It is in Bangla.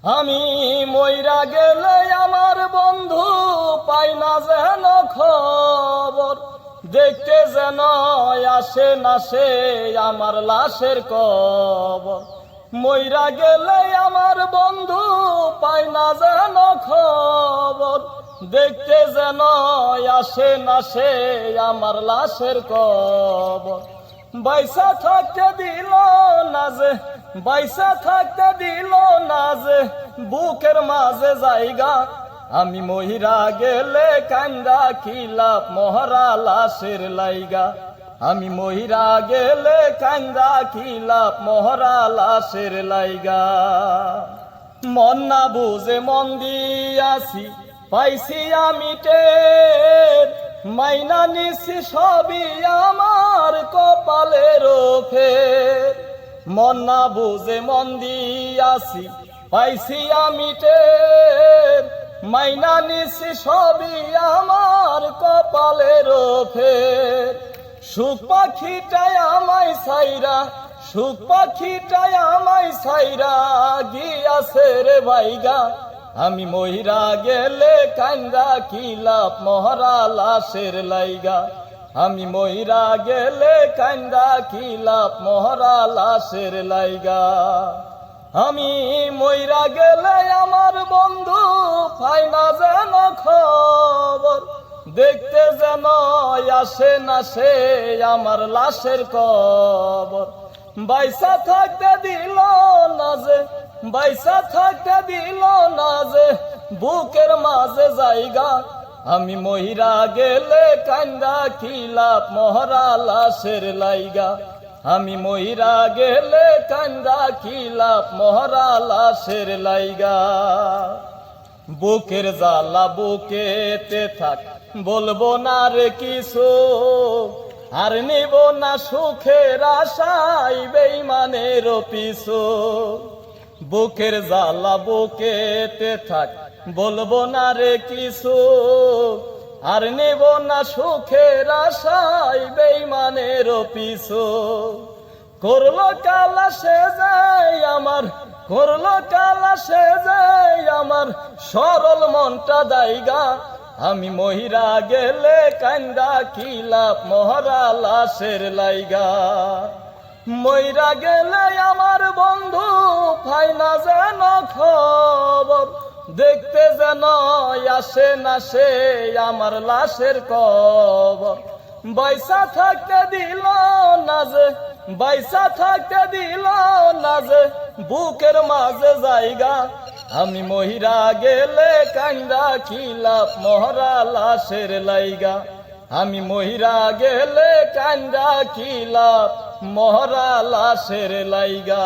আমি মইরা গেলে আমার বন্ধু পাই না যেন খবর, দেখতে যেন আসে না সে আমার লাশের কবর। মইরা গেলে আমার বন্ধু পাই না যেন খবর, দেখতে যেন আসে না সে আমার লাশের কবর। বাইসা থাকতে দিল না যে, বাইসা থাকতে দিল না যে বুকের মাঝে জায়গা। আমি মহিরা গেলে কান্দা কি লাভ মহরা লাশের লাইগা। আমি মহিরা গেলে কান্দা কি লাভ মহরা লাশের লাইগা। মন না বুঝে মন দিয়াছি পাইছি আমি টের, মাইনা নিছি সবই আমার কপালের ফের। মন না বুঝে মন দিয়াছি পাইছি আমি টের, মাইনা নিছি সবই আমার কপালের ফের। সুখ পাখিটাই আমায় ছাইরা, সুখ পাখিটাই আমায় ছাইরা গিয়াছে রে ভাইগা। আমি মহিরা গেলে কান্দা কি লাভ মহরা লাশের লাইগা। আমি মহিরা গেলে কান্দা কি লাভ মহরা লাশের লাইগা। আমি মইরা গেলে আমার বন্ধু পাই না যেন খবর, দেখতে যেন আসে না সে আমার লাশের কবর। বাইসা থাকতে দিল না যে, বাইসা থাকতে দিল না যে বুকের মাঝে জায়গা। আমি মহিরা গেলে কান্দা কি লাভ মহরা লাশের লাইগা। আমি মহিরা গেলে কান্দা কি লাভ মহরা লাশের লাইগা। বুকের জ্বালা বুকেতে থাক বলবো না রে কিছু, আর নিব না সুখের আশাই বেঈমানের পিছু। বুকের জ্বালা বুকেতে থাক বলবো না রে কিছু, আর নেব না সুখের আশাই বেঈমানের পিছু। করলো কালা সে যায় আমার, করলো কালা সে যায় আমার সরল মনটা দাইগা। আমি মহিরা গেলে কান্দা কি লাভ মহরা লাশের লাইগা। মইরা গেলে আমার বন্ধু পাই না যেন খবর, দেখতে যেন আসে না সে আমার লাশের কবর। বাইসা থাকতে দিল না যে, বাইসা থাকতে দিল না যে বুকের মাঝে জায়গা। আমি মহিরা গেলে কান্দা কি লাভ মহরা লাশের লাইগা। আমি মহিরা গেলে কান্দা কি লাভ মহরা লাশের লাইগা।